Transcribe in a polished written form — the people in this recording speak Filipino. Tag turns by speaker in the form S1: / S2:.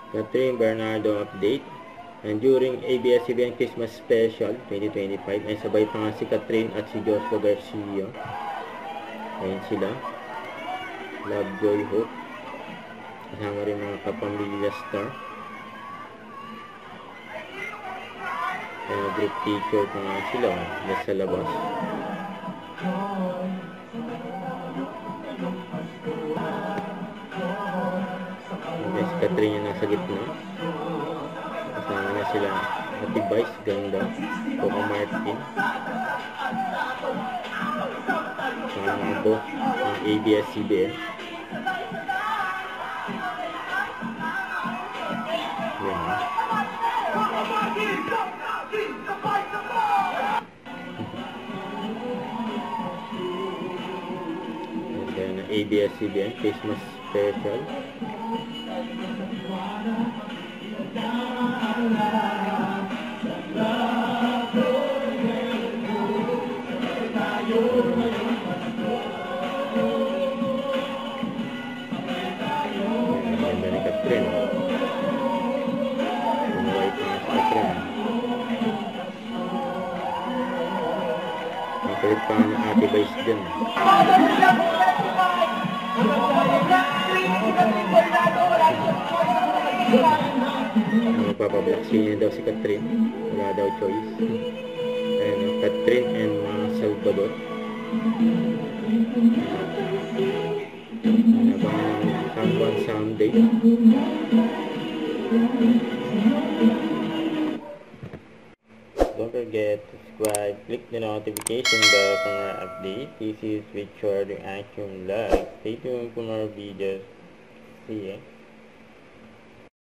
S1: Catherine Bernardo update. And during ABS-CBN Christmas Special 2025, ay sabay pa nga si Catherine at si Joshua Garcia. Ayan sila. Love, Joy, Hope. Kasama rin mga kapamilya star. Ayan, group picture pa nga sila. Nasa labas. Okay, si Catherine yung nasa gitna. Kasama na sila Ate Vice, ganda. Coco Martin. Kasama mga boss ng ABS-CBN. Yan. Yan na ABS-CBN Christmas Special. Ganda ni Catherine. Umuwi pa nga si Catherine. Makulit pa nga ng Ate Vice dyan. Magpapablaksinin niya daw si Catherine. Wala daw choice. Ayan, Catherine and mga Salvador. Nabangan ng San Juan Sunday. Don't forget to subscribe, click the notification bell for more updates. This is Richard Action Live. Stay tuned for more videos. See ya.